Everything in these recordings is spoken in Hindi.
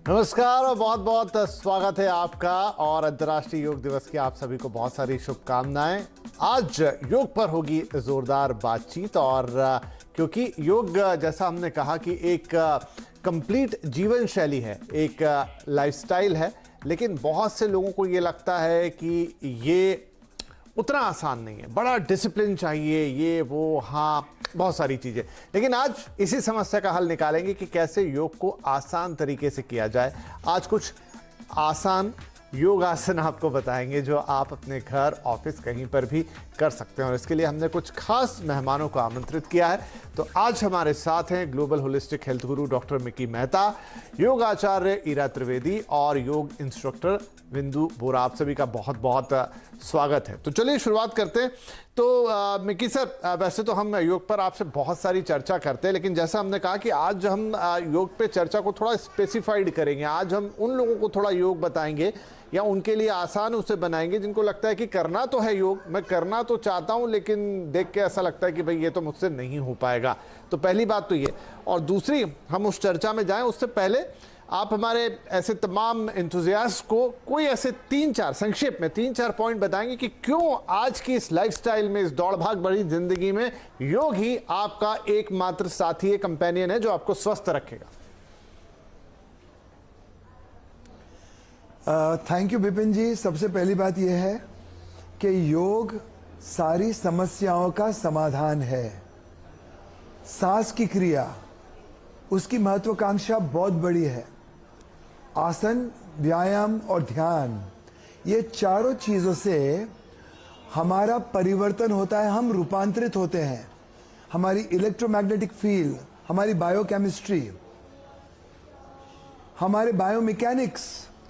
नमस्कार और बहुत बहुत स्वागत है आपका और अंतर्राष्ट्रीय योग दिवस की आप सभी को बहुत सारी शुभकामनाएं। आज योग पर होगी जोरदार बातचीत और क्योंकि योग जैसा हमने कहा कि एक कंप्लीट जीवन शैली है, एक लाइफस्टाइल है, लेकिन बहुत से लोगों को ये लगता है कि ये उतना आसान नहीं है, बड़ा डिसिप्लिन चाहिए, ये वो, हाँ, बहुत सारी चीज़ें। लेकिन आज इसी समस्या का हल निकालेंगे कि कैसे योग को आसान तरीके से किया जाए। आज कुछ आसान योगासन आपको बताएंगे जो आप अपने घर, ऑफिस, कहीं पर भी कर सकते हैं और इसके लिए हमने कुछ खास मेहमानों को आमंत्रित किया है। तो आज हमारे साथ हैं ग्लोबल होलिस्टिक हेल्थ गुरु डॉक्टर मिकी मेहता, योग आचार्य ईरा त्रिवेदी और योग इंस्ट्रक्टर बिंदु बोरा। आप सभी का बहुत बहुत स्वागत है। तो चलिए शुरुआत करते हैं। तो मिकी सर, वैसे तो हम योग पर आपसे बहुत सारी चर्चा करते हैं, लेकिन जैसा हमने कहा कि आज हम योग पे चर्चा को थोड़ा स्पेसिफाइड करेंगे। आज हम उन लोगों को थोड़ा योग बताएंगे या उनके लिए आसान उसे बनाएंगे जिनको लगता है कि करना तो है योग, मैं करना तो चाहता हूं, लेकिन देख के ऐसा लगता है कि भाई ये तो मुझसे नहीं हो पाएगा। तो पहली बात तो ये, और दूसरी, हम उस चर्चा में जाएं उससे पहले आप हमारे ऐसे तमाम एंथुजियास्ट को कोई ऐसे 3-4 संक्षेप में 3-4 पॉइंट बताएंगे कि क्यों आज की इस लाइफस्टाइल में, इस दौड़ भाग भरी जिंदगी में योग ही आपका एकमात्र साथी है, कंपेनियन है जो आपको स्वस्थ रखेगा। थैंक यू विपिन जी। सबसे पहली बात यह है कि योग सारी समस्याओं का समाधान है। सांस की क्रिया, उसकी महत्वाकांक्षा बहुत बड़ी है। आसन, व्यायाम और ध्यान, ये चारों चीजों से हमारा परिवर्तन होता है, हम रूपांतरित होते हैं। हमारी इलेक्ट्रोमैग्नेटिक फील्ड, हमारी बायोकेमिस्ट्री, हमारे बायोमैकेनिक्स,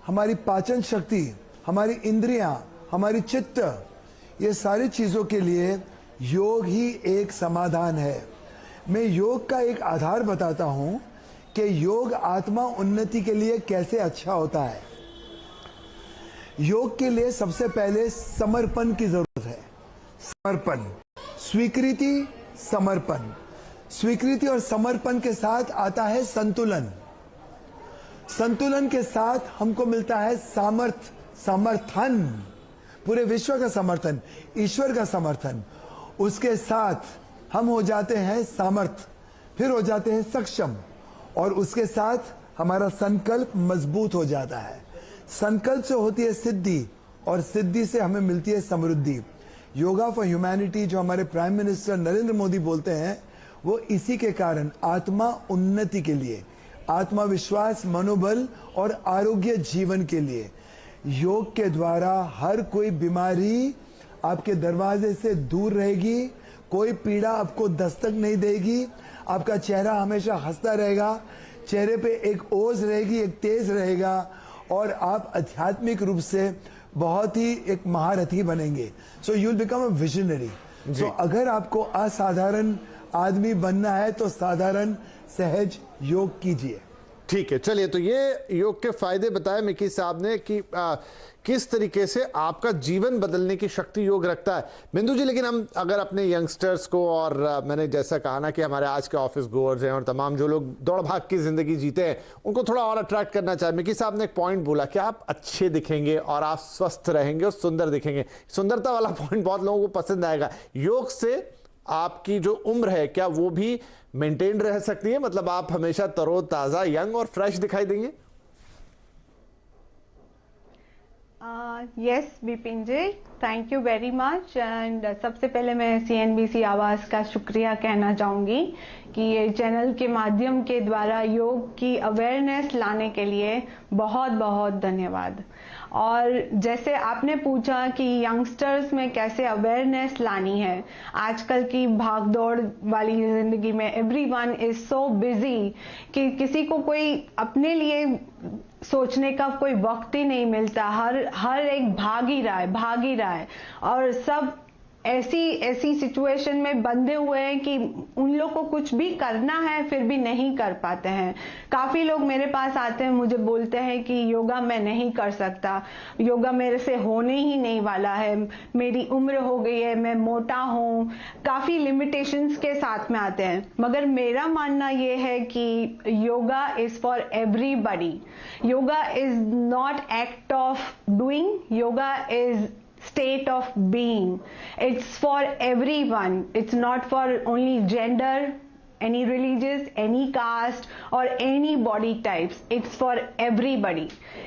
हमारी पाचन शक्ति, हमारी इंद्रियां, हमारी चित्त, ये सारी चीजों के लिए योग ही एक समाधान है। मैं योग का एक आधार बताता हूं कि योग आत्मा उन्नति के लिए कैसे अच्छा होता है। योग के लिए सबसे पहले समर्पण की जरूरत है। समर्पण, स्वीकृति, समर्पण। स्वीकृति और समर्पण के साथ आता है संतुलन। संतुलन के साथ हमको मिलता है सामर्थ्य, समर्थन, पूरे विश्व का समर्थन, ईश्वर का समर्थन। उसके साथ हम हो जाते हैं सामर्थ्य, फिर हो जाते हैं सक्षम, और उसके साथ हमारा संकल्प मजबूत हो जाता है। संकल्प से होती है सिद्धि और सिद्धि से हमें मिलती है समृद्धि। योगा फॉर ह्यूमैनिटी जो हमारे प्राइम मिनिस्टर नरेंद्र मोदी बोलते हैं, वो इसी के कारण आत्मा उन्नति के लिए, आत्मविश्वास, मनोबल और आरोग्य जीवन के लिए योग के द्वारा हर कोई बीमारी आपके दरवाजे से दूर रहेगी, कोई पीड़ा आपको दस्तक नहीं देगी, आपका चेहरा हमेशा हंसता रहेगा, चेहरे पे एक ओज रहेगी, एक तेज रहेगा और आप आध्यात्मिक रूप से बहुत ही एक महारथी बनेंगे। So you will become a visionary. सो अगर आपको असाधारण आदमी बनना है तो साधारण सहज योग कीजिए। ठीक है, चलिए, तो ये योग के फायदे बताए मिकी साहब ने कि किस तरीके से आपका जीवन बदलने की शक्ति योग रखता है। बिंदु जी, लेकिन हम अगर अपने यंगस्टर्स को, और मैंने जैसा कहा ना कि हमारे आज के ऑफिस गोअर्स हैं और तमाम जो लोग दौड़ भाग की जिंदगी जीते हैं, उनको थोड़ा और अट्रैक्ट करना चाहे। मिकी साहब ने एक पॉइंट बोला कि आप अच्छे दिखेंगे और आप स्वस्थ रहेंगे और सुंदर दिखेंगे। सुंदरता वाला पॉइंट बहुत लोगों को पसंद आएगा। योग से आपकी जो उम्र है, क्या वो भी मेंटेन रह सकती है? मतलब आप हमेशा तरोताजा, यंग और फ्रेश दिखाई देंगे? Yes Vipin ji, thank you very much. And सबसे पहले मैं CNBC आवाज का शुक्रिया कहना चाहूंगी कि ये चैनल के माध्यम के द्वारा योग की अवेयरनेस लाने के लिए बहुत बहुत धन्यवाद। और जैसे आपने पूछा कि यंगस्टर्स में कैसे अवेयरनेस लानी है, आजकल की भागदौड़ वाली जिंदगी में एवरीवन इज सो बिजी कि किसी को कोई अपने लिए सोचने का कोई वक्त ही नहीं मिलता। हर एक भाग ही रहा है और सब ऐसी सिचुएशन में बंधे हुए हैं कि उन लोग को कुछ भी करना है फिर भी नहीं कर पाते हैं। काफी लोग मेरे पास आते हैं, मुझे बोलते हैं कि योगा मैं नहीं कर सकता, योगा मेरे से होने ही नहीं वाला है, मेरी उम्र हो गई है, मैं मोटा हूँ, काफी लिमिटेशंस के साथ में आते हैं। मगर मेरा मानना ये है कि yoga is for everybody. Yoga is not act of doing, yoga is state of being. It's for everyone. It's not for only gender, any religious, any caste or any body types. It's for everybody.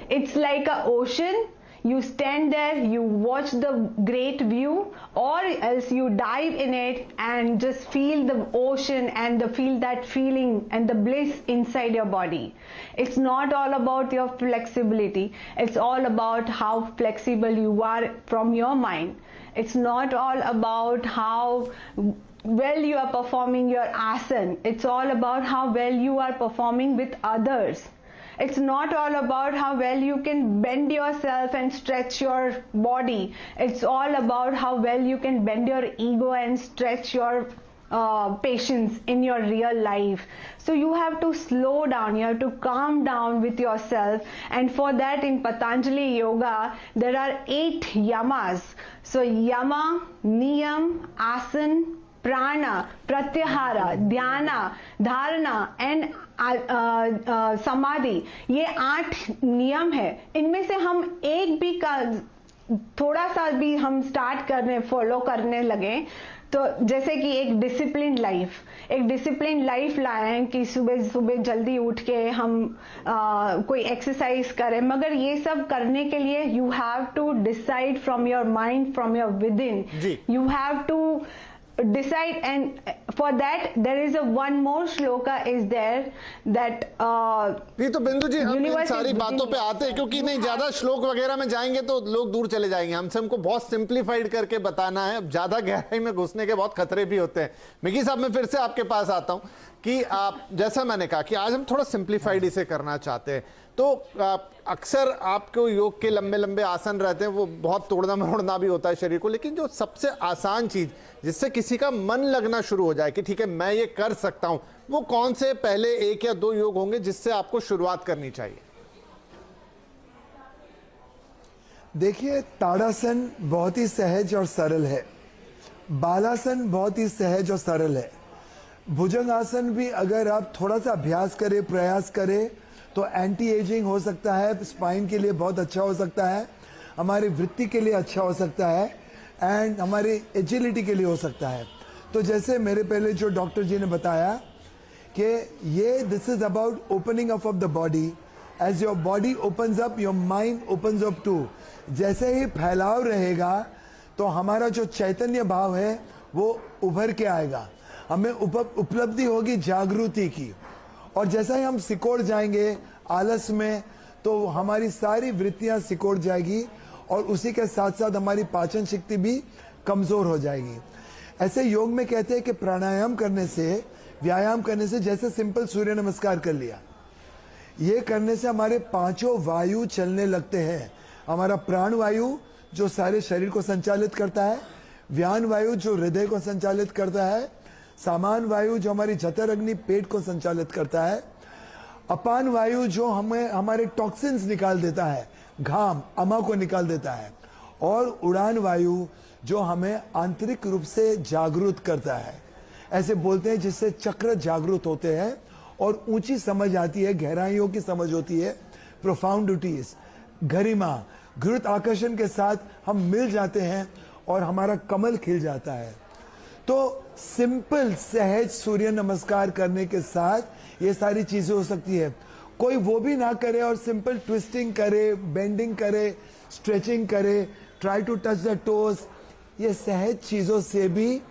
It's like a ocean. You stand there, you watch the great view, or else you dive in it and just feel the ocean and feel that feeling and the bliss inside your body. It's not all about your flexibility. It's all about how flexible you are from your mind. It's not all about how well you are performing your asana. It's all about how well you are performing with others. It's not all about how well you can bend yourself and stretch your body. It's all about how well you can bend your ego and stretch your patience in your real life. So you have to slow down, you have to calm down with yourself, and for that in Patanjali Yoga there are 8 yamas. So yama, niyam, asana, prana, pratyahara, dhyana, dharana and समाधि, ये 8 नियम है। इनमें से हम एक भी का थोड़ा सा भी हम स्टार्ट करने फॉलो करने लगे तो जैसे कि एक डिसिप्लिन लाइफ लाएं कि सुबह सुबह जल्दी उठ के हम कोई एक्सरसाइज करें, मगर ये सब करने के लिए you have to decide from your mind, from your within, you have to decide, and for that there is a one more shloka is there that नहीं तो बिंदु जी हम इन सारी बातों पे आते हैं क्योंकि नहीं ज्यादा श्लोक वगैरह में जाएंगे तो लोग दूर चले जाएंगे। हमको बहुत सिंप्लीफाइड करके बताना है, अब ज्यादा गहराई में घुसने के बहुत खतरे भी होते हैं। मिकी साहब मैं फिर से आपके पास आता हूं कि आप जैसा मैंने कहा कि आज हम थोड़ा सिंप्लीफाइड इसे करना चाहते हैं, तो अक्सर आपको योग के लंबे लंबे आसन रहते हैं, वो बहुत तोड़ना मरोड़ना भी होता है शरीर को, लेकिन जो सबसे आसान चीज जिससे किसी का मन लगना शुरू हो जाए कि ठीक है मैं ये कर सकता हूं, वो कौन से पहले 1 या 2 योग होंगे जिससे आपको शुरुआत करनी चाहिए? देखिए, ताड़ासन बहुत ही सहज और सरल है, बालासन बहुत ही सहज और सरल है, भुजंगासन भी अगर आप थोड़ा सा अभ्यास करें, प्रयास करें तो एंटी एजिंग हो सकता है, स्पाइन के लिए बहुत अच्छा हो सकता है, हमारी वृत्ति के लिए अच्छा हो सकता है एंड हमारी एजिलिटी के लिए हो सकता है। तो जैसे मेरे पहले जो डॉक्टर जी ने बताया कि ये this is about opening up of the body, as your body opens up your mind opens up too. जैसे ही फैलाव रहेगा तो हमारा जो चैतन्य भाव है वो उभर के आएगा, हमें उपलब्धि होगी जागृति की, और जैसा ही हम सिकोड़ जाएंगे आलस में तो हमारी सारी वृत्तियां सिकोड़ जाएगी और उसी के साथ साथ हमारी पाचन शक्ति भी कमजोर हो जाएगी। ऐसे योग में कहते हैं कि प्राणायाम करने से, व्यायाम करने से, जैसे सिंपल सूर्य नमस्कार कर लिया, ये करने से हमारे 5 वायु चलने लगते हैं। हमारा प्राण वायु जो सारे शरीर को संचालित करता है, व्यान वायु जो हृदय को संचालित करता है, सामान वायु जो हमारी जठर अग्नि पेट को संचालित करता है, अपान वायु जो हमें हमारे टॉक्सिन्स निकाल देता है, घाम अमा को निकाल देता है, और उड़ान वायु जो हमें आंतरिक रूप से जागरूक करता है। ऐसे बोलते हैं जिससे चक्र जागरूक होते हैं और ऊंची समझ आती है, गहराइयों की समझ होती है, प्रोफाउंडिटीज, गरिमा, गुरुत्व आकर्षण के साथ हम मिल जाते हैं और हमारा कमल खिल जाता है। तो सिंपल सहज सूर्य नमस्कार करने के साथ ये सारी चीजें हो सकती है। कोई वो भी ना करे और सिंपल ट्विस्टिंग करे, बेंडिंग करे, स्ट्रेचिंग करे, try to touch the toes, ये सहज चीजों से भी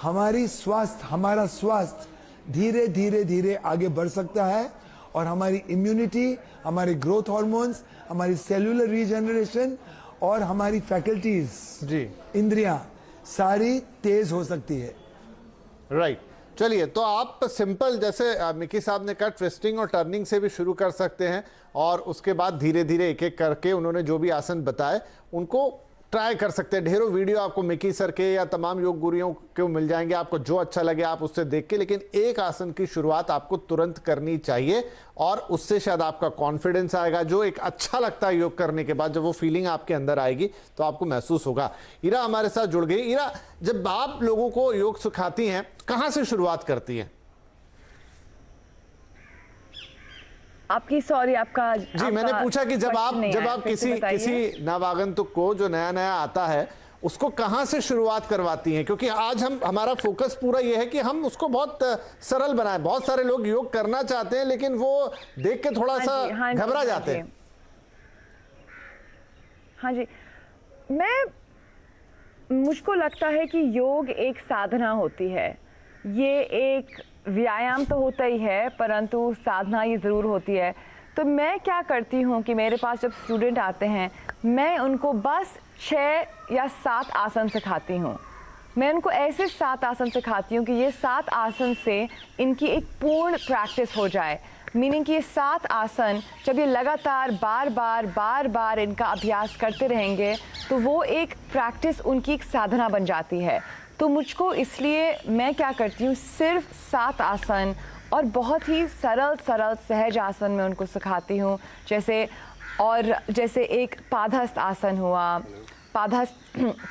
हमारा स्वास्थ्य धीरे धीरे धीरे आगे बढ़ सकता है और हमारी इम्यूनिटी, हमारे ग्रोथ हार्मोन्स, हमारी सेलुलर रीजनरेशन और हमारी फैकल्टीज जी, इंद्रियां सारी तेज हो सकती है। राइट चलिए, तो आप सिंपल जैसे मिकी साहब ने कहा ट्विस्टिंग और टर्निंग से भी शुरू कर सकते हैं और उसके बाद धीरे धीरे एक एक करके उन्होंने जो भी आसन बताए उनको ट्राई कर सकते हैं। ढेरों वीडियो आपको मिकी सर के या तमाम योग गुरुओं के मिल जाएंगे, आपको जो अच्छा लगे आप उससे देख के, लेकिन एक आसन की शुरुआत आपको तुरंत करनी चाहिए और उससे शायद आपका कॉन्फिडेंस आएगा। जो एक अच्छा लगता है योग करने के बाद, जब वो फीलिंग आपके अंदर आएगी तो आपको महसूस होगा। ईरा हमारे साथ जुड़ गई। ईरा, जब आप लोगों को योग सिखाती हैं, कहां से शुरुआत करती हैं? आपकी सॉरी आपका जी, मैंने पूछा कि जब आप किसी नवागंतुक को जो नया नया आता है उसको कहां से शुरुआत करवाती हैं? क्योंकि आज हमारा फोकस पूरा ये है कि हम उसको बहुत सरल बनाएं। बहुत सारे लोग योग करना चाहते हैं लेकिन वो देख के थोड़ा सा घबरा जाते हैं। हाँ जी, मुझको लगता है कि योग एक साधना होती है। ये एक व्यायाम तो होता ही है, परंतु साधना ये ज़रूर होती है। तो मैं क्या करती हूँ कि मेरे पास जब स्टूडेंट आते हैं, मैं उनको बस 6 या 7 आसन सिखाती हूँ। मैं उनको ऐसे 7 आसन सिखाती हूँ कि ये 7 आसन से इनकी एक पूर्ण प्रैक्टिस हो जाए। मीनिंग कि ये 7 आसन जब ये लगातार बार बार इनका अभ्यास करते रहेंगे तो वो एक प्रैक्टिस, उनकी एक साधना बन जाती है। तो मुझको इसलिए मैं क्या करती हूँ, सिर्फ 7 आसन और बहुत ही सरल सहज आसन में उनको सिखाती हूँ। जैसे एक पादहस्त आसन हुआ, पादहस्त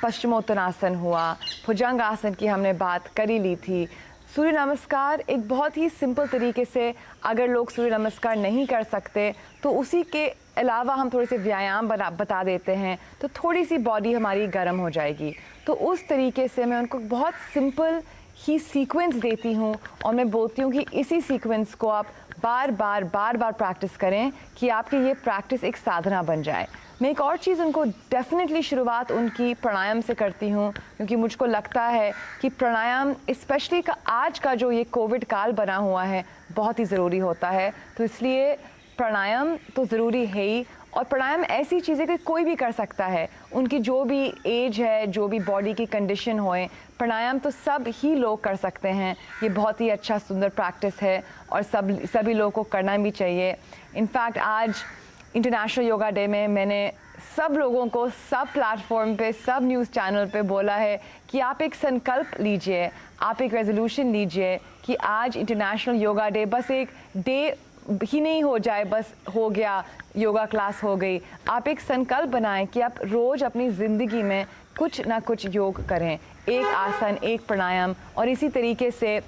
पश्चिमोत्तानासन हुआ, भुजंग आसन की हमने बात करी ली थी। सूर्य नमस्कार एक बहुत ही सिंपल तरीके से, अगर लोग सूर्य नमस्कार नहीं कर सकते तो उसी के अलावा हम थोड़े से व्यायाम बता देते हैं तो थोड़ी सी बॉडी हमारी गर्म हो जाएगी। तो उस तरीके से मैं उनको बहुत सिंपल ही सीक्वेंस देती हूँ और मैं बोलती हूँ कि इसी सीक्वेंस को आप बार बार प्रैक्टिस करें कि आपकी ये प्रैक्टिस एक साधना बन जाए। मैं एक और चीज़ उनको डेफिनेटली शुरुआत उनकी प्राणायाम से करती हूँ, क्योंकि मुझको लगता है कि प्राणायाम स्पेशली आज का जो ये कोविड काल बना हुआ है बहुत ही ज़रूरी होता है। तो इसलिए प्राणायाम तो ज़रूरी है ही। और प्राणायाम ऐसी चीज़ें कि कोई भी कर सकता है, उनकी जो भी एज है, जो भी बॉडी की कंडीशन होए, प्राणायाम तो सब ही लोग कर सकते हैं। ये बहुत ही अच्छा सुंदर प्रैक्टिस है और सभी लोगों को करना भी चाहिए। इनफैक्ट आज इंटरनेशनल योगा डे में मैंने सब लोगों को सब प्लेटफॉर्म पे, सब न्यूज़ चैनल पे बोला है कि आप एक संकल्प लीजिए, आप एक रेजोल्यूशन लीजिए कि आज इंटरनेशनल योगा डे बस एक डे ही नहीं हो जाए, बस हो गया योगा क्लास हो गई। आप एक संकल्प बनाएं कि आप रोज़ अपनी ज़िंदगी में कुछ ना कुछ योग करें, एक आसन, एक प्राणायाम, और इसी तरीके से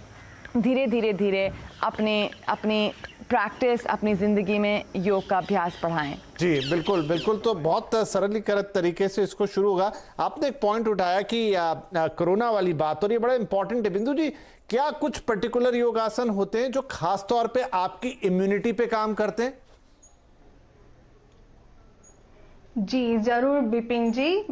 धीरे अपनी प्रैक्टिस, अपनी ज़िंदगी में योग का अभ्यास बढ़ाएं। जी बिल्कुल। तो बहुत सरलीकृत तरीके से इसको शुरू होगा। आपने एक पॉइंट उठाया कि कोरोना वाली बात, और ये बड़ा इंपॉर्टेंट है। बिंदु जी, क्या कुछ पर्टिकुलर योगासन होते हैं जो खास तौर पे आपकी इम्यूनिटी पे काम करते हैं? जी जरूर बिपिन जी।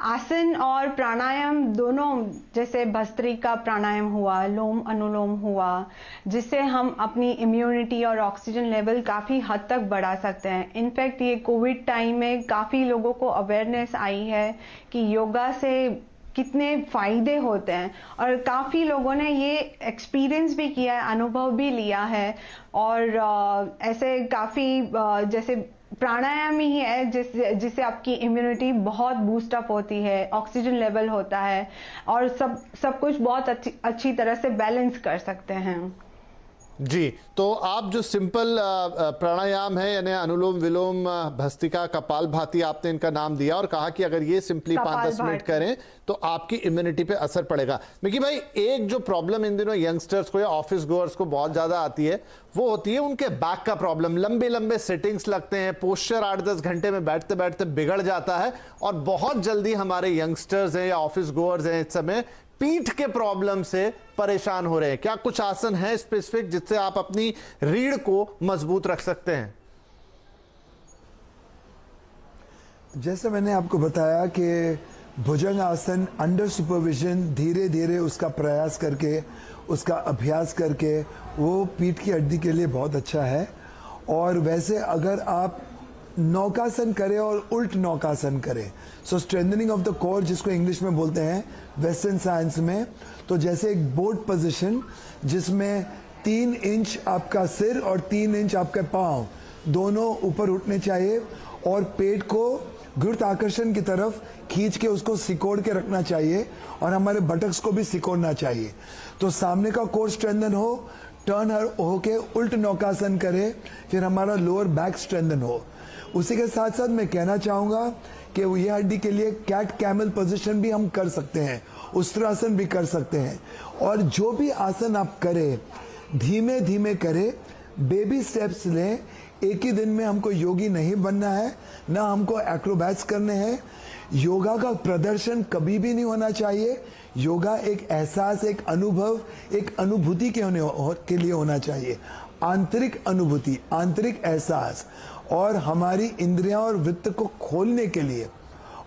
आसन और प्राणायाम दोनों, जैसे भस्त्रिका प्राणायाम हुआ, लोम अनुलोम हुआ, जिससे हम अपनी इम्यूनिटी और ऑक्सीजन लेवल काफ़ी हद तक बढ़ा सकते हैं। इनफैक्ट ये कोविड टाइम में काफ़ी लोगों को अवेयरनेस आई है कि योगा से कितने फायदे होते हैं, और काफ़ी लोगों ने ये एक्सपीरियंस भी किया है, अनुभव भी लिया है। और ऐसे काफ़ी जैसे प्राणायाम ही है जिससे आपकी इम्यूनिटी बहुत बूस्ट अप होती है, ऑक्सीजन लेवल होता है और सब कुछ बहुत अच्छी तरह से बैलेंस कर सकते हैं। जी, तो आप जो सिंपल प्राणायाम है, यानी अनुलोम विलोम, भस्त्रिका, कपालभाति, आपने इनका नाम दिया और कहा कि अगर ये सिंपली 5-10 मिनट करें तो आपकी इम्यूनिटी पे असर पड़ेगा। मिकी भाई, एक जो प्रॉब्लम इन दिनों यंगस्टर्स को या ऑफिस गोअर्स को बहुत ज्यादा आती है, वो होती है उनके बैक का प्रॉब्लम। लंबे सिटिंग्स लगते हैं, पोस्चर 8-10 घंटे में बैठते बैठते बिगड़ जाता है, और बहुत जल्दी हमारे यंगस्टर्स हैं या ऑफिस गोअर्स हैं इस समय पीठ के प्रॉब्लम से परेशान हो रहे हैं। क्या कुछ आसन है स्पेसिफिक जिससे आप अपनी रीढ़ को मजबूत रख सकते हैं? जैसे मैंने आपको बताया कि भुजंग आसन अंडर सुपरविजन, धीरे धीरे उसका प्रयास करके, उसका अभ्यास करके, वो पीठ की हड्डी के लिए बहुत अच्छा है। और वैसे अगर आप नौकासन करें और उल्ट नौकासन करें, सो स्ट्रेंथनिंग ऑफ द कोर, जिसको इंग्लिश में बोलते हैं वेस्टर्न साइंस में, तो जैसे एक बोट पोजीशन जिसमें 3 इंच आपका सिर और 3 इंच आपके पांव दोनों ऊपर उठने चाहिए, और पेट को गुरुत्वाकर्षण की तरफ खींच के उसको सिकोड़ के रखना चाहिए और हमारे बटक्स को भी सिकोड़ना चाहिए। तो सामने का कोर स्ट्रेंथन हो, टर्न होके उल्ट नौकासन करे, फिर हमारा लोअर बैक स्ट्रेंथन हो। उसी के साथ साथ मैं कहना चाहूंगा कि ये हड्डी के लिए कैट कैमल पोजीशन भी हम कर सकते हैं, उष्ट्रासन भी कर सकते हैं। और जो भी आसन आप करें धीमे धीमे करें, बेबी स्टेप्स लें। एक ही दिन में हमको योगी नहीं बनना है, ना हमको एक्रोबैट्स करने हैं। योगा का प्रदर्शन कभी भी नहीं होना चाहिए। योगा एक एहसास, एक अनुभव, एक अनुभूति के लिए होना चाहिए। आंतरिक अनुभूति, आंतरिक एहसास और हमारी इंद्रियां और वित्त को खोलने के लिए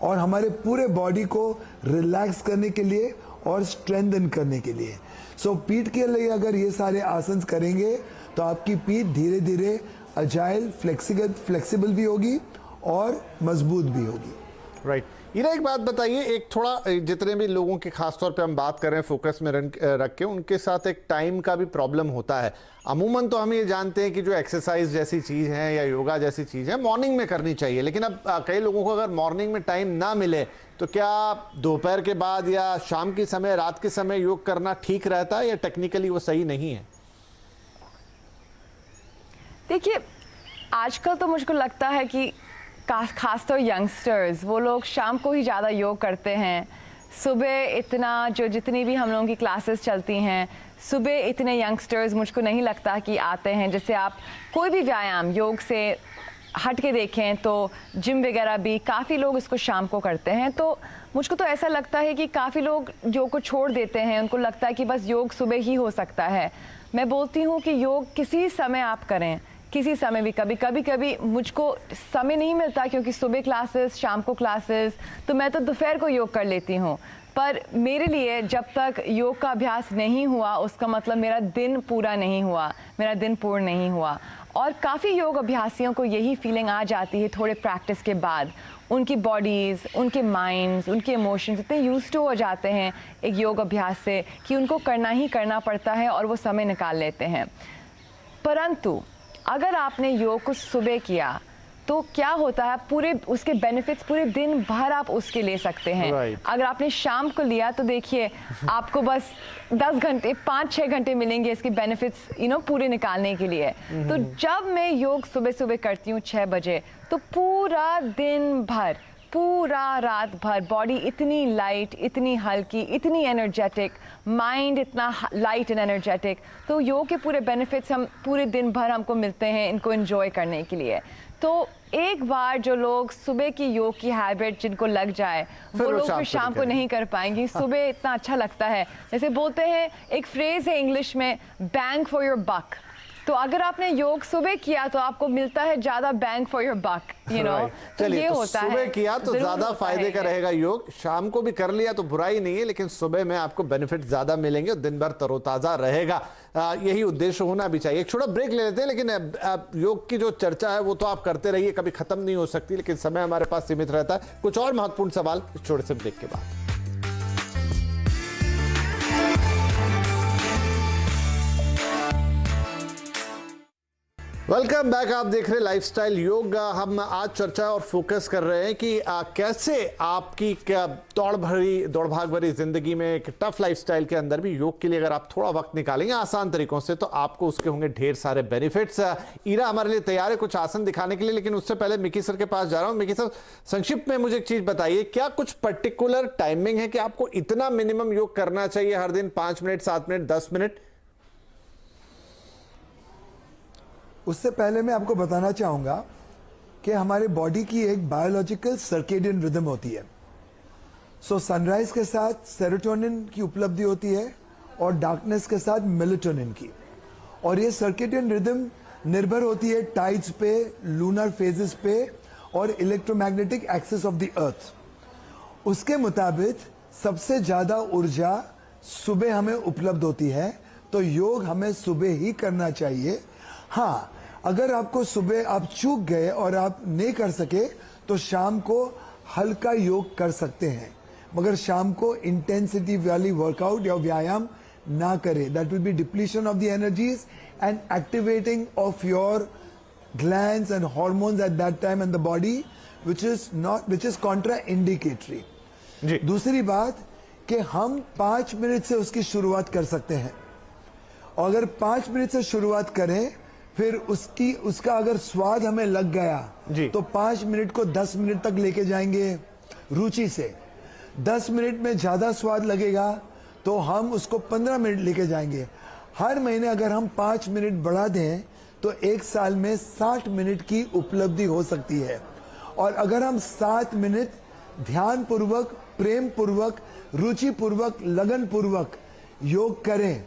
और हमारे पूरे बॉडी को रिलैक्स करने के लिए और स्ट्रेंथन करने के लिए। सो पीठ के लिए अगर ये सारे आसन करेंगे तो आपकी पीठ धीरे धीरे अजाइल, फ्लेक्सिबल भी होगी और मजबूत भी होगी। राइट। ईरा, एक बात बताइए, एक थोड़ा जितने भी लोगों के खासतौर पे हम बात कर रहे हैं फोकस में रख के, उनके साथ एक टाइम का भी प्रॉब्लम होता है। अमूमन तो हम ये जानते हैं कि जो एक्सरसाइज जैसी चीज़ है या योगा जैसी चीज़ है मॉर्निंग में करनी चाहिए, लेकिन अब कई लोगों को अगर मॉर्निंग में टाइम ना मिले तो क्या दोपहर के बाद या शाम के समय, रात के समय योग करना ठीक रहता है या टेक्निकली वो सही नहीं है? देखिए, आजकल तो मुझको लगता है कि खासतौर यंगस्टर्स वो लोग शाम को ही ज़्यादा योग करते हैं। सुबह इतना जितनी भी हम लोगों की क्लासेस चलती हैं, सुबह इतने यंगस्टर्स मुझको नहीं लगता कि आते हैं। जैसे आप कोई भी व्यायाम योग से हट के देखें तो जिम वगैरह भी काफ़ी लोग इसको शाम को करते हैं। तो मुझको तो ऐसा लगता है कि काफ़ी लोग योग को छोड़ देते हैं, उनको लगता है कि बस योग सुबह ही हो सकता है। मैं बोलती हूँ कि योग किसी समय आप करें, किसी समय भी। कभी मुझको समय नहीं मिलता क्योंकि सुबह क्लासेस, शाम को क्लासेस, तो मैं तो दोपहर को योग कर लेती हूँ। पर मेरे लिए जब तक योग का अभ्यास नहीं हुआ उसका मतलब मेरा दिन पूरा नहीं हुआ, मेरा दिन पूर्ण नहीं हुआ। और काफ़ी योग अभ्यासियों को यही फीलिंग आ जाती है थोड़े प्रैक्टिस के बाद। उनकी बॉडीज़, उनके माइंड्स, उनके इमोशंस इतने यूज्ड टू हो जाते हैं एक योग अभ्यास से कि उनको करना ही करना पड़ता है और वो समय निकाल लेते हैं। परंतु अगर आपने योग को सुबह किया तो क्या होता है, पूरे उसके बेनिफिट्स पूरे दिन भर आप उसके ले सकते हैं। अगर आपने शाम को लिया तो देखिए आपको बस 10 घंटे, 5-6 घंटे मिलेंगे इसके बेनिफिट्स पूरे निकालने के लिए। तो जब मैं योग सुबह सुबह करती हूँ 6 बजे, तो पूरा दिन भर, पूरा रात भर बॉडी इतनी लाइट, इतनी हल्की, इतनी एनर्जेटिक, माइंड इतना लाइट एंड एनर्जेटिक। तो योग के पूरे बेनिफिट्स हम पूरे दिन भर हमको मिलते हैं इनको एंजॉय करने के लिए। तो एक बार जो लोग सुबह की योग की हैबिट जिनको लग जाए वो लोग फिर शाम को नहीं कर पाएंगे। सुबह इतना अच्छा लगता है, जैसे बोलते हैं, एक फ्रेज है इंग्लिश में, बैंग फॉर योर बक। तो अगर आपने योग सुबह किया तो आपको मिलता है ज्यादा बैंग फॉर योर बक, तो ये होता है। सुबह किया तो ज्यादा फायदे का रहेगा योग, शाम को भी कर लिया तो बुराई नहीं है, लेकिन सुबह में आपको बेनिफिट ज्यादा मिलेंगे और दिन भर तरोताजा रहेगा। यही उद्देश्य होना भी चाहिए। एक छोटा ब्रेक ले लेते हैं, लेकिन योग की जो चर्चा है वो तो आप करते रहिए, कभी खत्म नहीं हो सकती, लेकिन समय हमारे पास सीमित रहता है। कुछ और महत्वपूर्ण सवाल इस छोटे से ब्रेक के बाद। Welcome back. आप देख रहे हैं लाइफस्टाइल योग। हम आज चर्चा और फोकस कर रहे हैं कि कैसे आपकी दौड़ भाग भरी जिंदगी में एक टफ लाइफस्टाइल के अंदर भी योग के लिए अगर आप थोड़ा वक्त निकालेंगे आसान तरीकों से तो आपको उसके होंगे ढेर सारे बेनिफिट्स। ईरा हमारे लिए तैयार है कुछ आसन दिखाने के लिए, लेकिन उससे पहले मिकी सर के पास जा रहा हूं। मिकी सर, संक्षिप्त में मुझे एक चीज बताइए, क्या कुछ पर्टिकुलर टाइमिंग है कि आपको इतना मिनिमम योग करना चाहिए हर दिन? 5 मिनट, 7 मिनट, 10 मिनट? उससे पहले मैं आपको बताना चाहूंगा कि हमारे बॉडी की एक बायोलॉजिकल सर्केडियन रिदम होती है। सो सनराइज के साथ सेरोटोनिन की उपलब्धि होती है और डार्कनेस के साथ मेलेटोनिन की। और ये सर्केडियन रिदम निर्भर होती है टाइड्स पे, लूनर फेजेस पे और electromagnetic axis of the earth. उसके मुताबिक सबसे ज्यादा ऊर्जा सुबह हमें उपलब्ध होती है, तो योग हमें सुबह ही करना चाहिए। हाँ, अगर आपको सुबह आप चूक गए और आप नहीं कर सके तो शाम को हल्का योग कर सकते हैं, मगर शाम को इंटेंसिटी वाली वर्कआउट या व्यायाम ना करें। That will be depletion of the energies and activating of your glands and hormones at that time in the body which is contra indicatory. जी दूसरी बात कि हम 5 मिनट से उसकी शुरुआत कर सकते हैं, और अगर 5 मिनट से शुरुआत करें फिर उसका अगर स्वाद हमें लग गया जी। तो 5 मिनट को 10 मिनट तक लेके जाएंगे रुचि से। 10 मिनट में ज्यादा स्वाद लगेगा तो हम उसको 15 मिनट लेके जाएंगे। हर महीने अगर हम 5 मिनट बढ़ा दें तो 1 साल में 60 मिनट की उपलब्धि हो सकती है। और अगर हम 7 मिनट ध्यान पूर्वक, प्रेम पूर्वक, रुचि पूर्वक, लगन पूर्वक योग करें,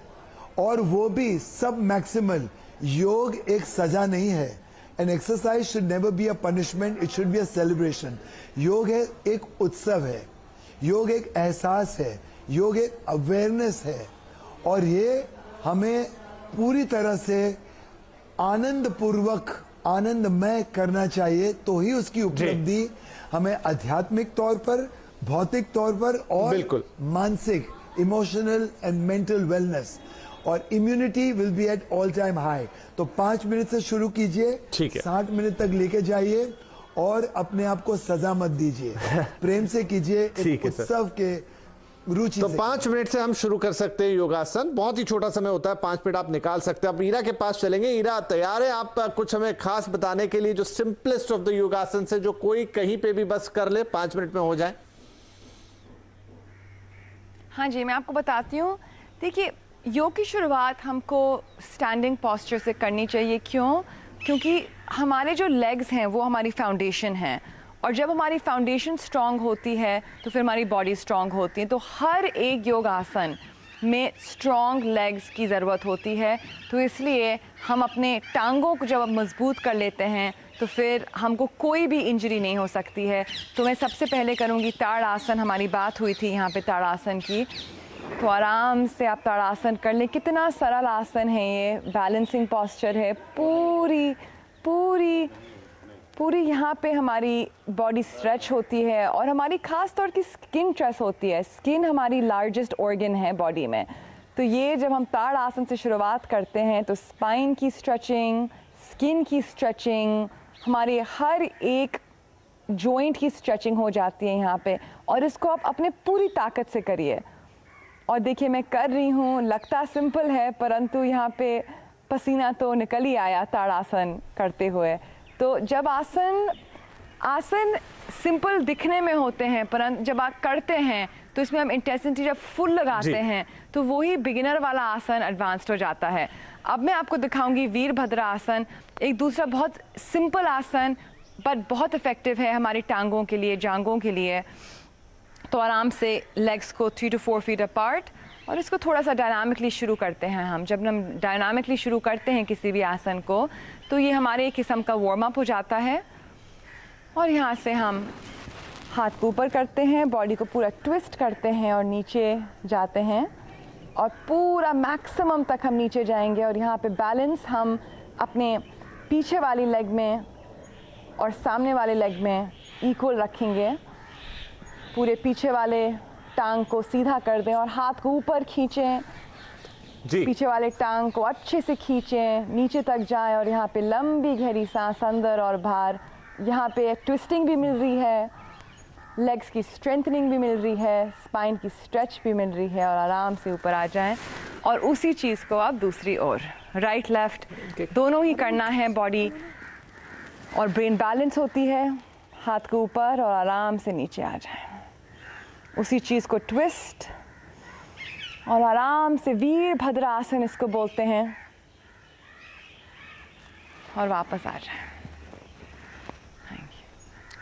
और वो भी सब मैक्सिमल। योग एक सजा नहीं है। An exercise should never be a punishment, it should be a celebration. योग है एक उत्सव है, योग एक एहसास है, योग एक अवेयरनेस है, और ये हमें पूरी तरह से आनंद पूर्वक, आनंदमय करना चाहिए, तो ही उसकी उपलब्धि हमें आध्यात्मिक तौर पर, भौतिक तौर पर और बिल्कुल मानसिक, इमोशनल एंड मेंटल वेलनेस और immunity will be at all time high. तो 5 मिनट से शुरू कीजिए, ठीक है। 60 मिनट तक लेके जाइए, और अपने आप को सजा मत दीजिए, प्रेम से कीजिए, ठीक एक है सर। उत्सव के रुचि तो से। 5 मिनट से हम शुरू कर सकते हैं योगासन। बहुत ही छोटा समय होता है, 5 मिनट आप निकाल सकते हैं। अब ईरा के पास चलेंगे। ईरा तैयार है आप कुछ हमें खास बताने के लिए, जो सिंपलेस्ट ऑफ द योगासन से जो कोई कहीं पे भी बस कर ले, 5 मिनट में हो जाए? हाँ जी, मैं आपको बताती हूँ। देखिए, योग की शुरुआत हमको स्टैंडिंग पोस्चर से करनी चाहिए। क्योंकि हमारे जो लेग्स हैं वो हमारी फाउंडेशन है, और जब हमारी फाउंडेशन स्ट्रांग होती है तो फिर हमारी बॉडी स्ट्रांग होती है। तो हर एक योग आसन में स्ट्रांग लेग्स की ज़रूरत होती है। तो इसलिए हम अपने टांगों को जब मजबूत कर लेते हैं तो फिर हमको कोई भी इंजरी नहीं हो सकती है। तो मैं सबसे पहले करूँगी ताड़ासन। हमारी बात हुई थी यहाँ पे ताड़ासन की, तो आराम से आप ताड़ासन कर लें। कितना सरल आसन है ये, बैलेंसिंग पोस्चर है। पूरी यहाँ पे हमारी बॉडी स्ट्रेच होती है, और हमारी ख़ास तौर की स्किन स्ट्रेच होती है। स्किन हमारी लार्जेस्ट ऑर्गन है बॉडी में। तो ये जब हम ताड़ आसन से शुरुआत करते हैं तो स्पाइन की स्ट्रेचिंग, स्किन की स्ट्रेचिंग, हमारे हर एक जॉइंट की स्ट्रेचिंग हो जाती है यहाँ पे। और इसको आप अपने पूरी ताकत से करिए। और देखिए, मैं कर रही हूँ, लगता सिंपल है, परंतु यहाँ पे पसीना तो निकल ही आया ताड़ासन करते हुए। तो जब आसन सिंपल दिखने में होते हैं, परंतु जब आप करते हैं तो इसमें हम इंटेंसिटी जब फुल लगाते हैं तो वही बिगिनर वाला आसन एडवांस्ड हो जाता है। अब मैं आपको दिखाऊंगी वीरभद्र आसन, एक दूसरा बहुत सिंपल आसन बट बहुत इफेक्टिव है हमारी टांगों के लिए, जांघों के लिए। तो आराम से लेग्स को 3 to 4 फीट अपार्ट, और इसको थोड़ा सा डायनामिकली शुरू करते हैं हम। जब हम डायनामिकली शुरू करते हैं किसी भी आसन को, तो ये हमारे एक किस्म का वार्म अप हो जाता है। और यहाँ से हम हाथ को ऊपर करते हैं, बॉडी को पूरा ट्विस्ट करते हैं और नीचे जाते हैं, और पूरा मैक्सिमम तक हम नीचे जाएंगे। और यहाँ पे बैलेंस हम अपने पीछे वाली लेग में और सामने वाले लेग में इक्वल रखेंगे। पूरे पीछे वाले टांग को सीधा कर दें और हाथ को ऊपर खींचें जी। पीछे वाले टांग को अच्छे से खींचें, नीचे तक जाएं, और यहाँ पे लंबी गहरी सांस अंदर और बाहर। यहाँ पे ट्विस्टिंग भी मिल रही है, लेग्स की स्ट्रेंथनिंग भी मिल रही है, स्पाइन की स्ट्रेच भी मिल रही है, और आराम से ऊपर आ जाएं। और उसी चीज़ को आप दूसरी ओर, राइट लेफ्ट दोनों ही करना है। बॉडी और ब्रेन बैलेंस होती है। हाथ को ऊपर और आराम से नीचे आ जाएं। उसी चीज़ को ट्विस्ट और आराम से वीरभद्र आसन इसको बोलते हैं, और वापस आ जाएं।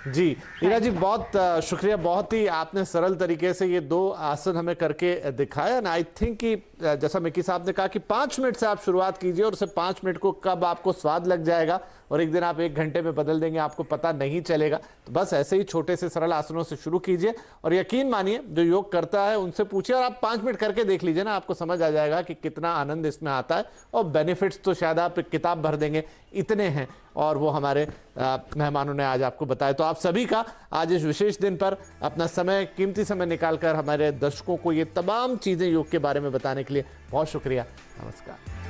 जी ईरा जी, बहुत शुक्रिया। बहुत ही आपने सरल तरीके से ये 2 आसन हमें करके दिखाया। एंड आई थिंक कि जैसा मिकी साहब ने कहा कि 5 मिनट से आप शुरुआत कीजिए, और उसे 5 मिनट को कब आपको स्वाद लग जाएगा और एक दिन आप 1 घंटे में बदल देंगे, आपको पता नहीं चलेगा। तो बस ऐसे ही छोटे से सरल आसनों से शुरू कीजिए, और यकीन मानिए जो योग करता है उनसे पूछिए, और आप 5 मिनट करके देख लीजिए ना, आपको समझ आ जाएगा कि कितना आनंद इसमें आता है। और बेनिफिट्स तो शायद आप किताब भर देंगे, इतने हैं, और वो हमारे मेहमानों ने आज आपको बताया। तो आप सभी का आज इस विशेष दिन पर अपना समय, कीमती समय निकालकर हमारे दर्शकों को ये तमाम चीज़ें योग के बारे में बताने के लिए बहुत शुक्रिया। नमस्कार।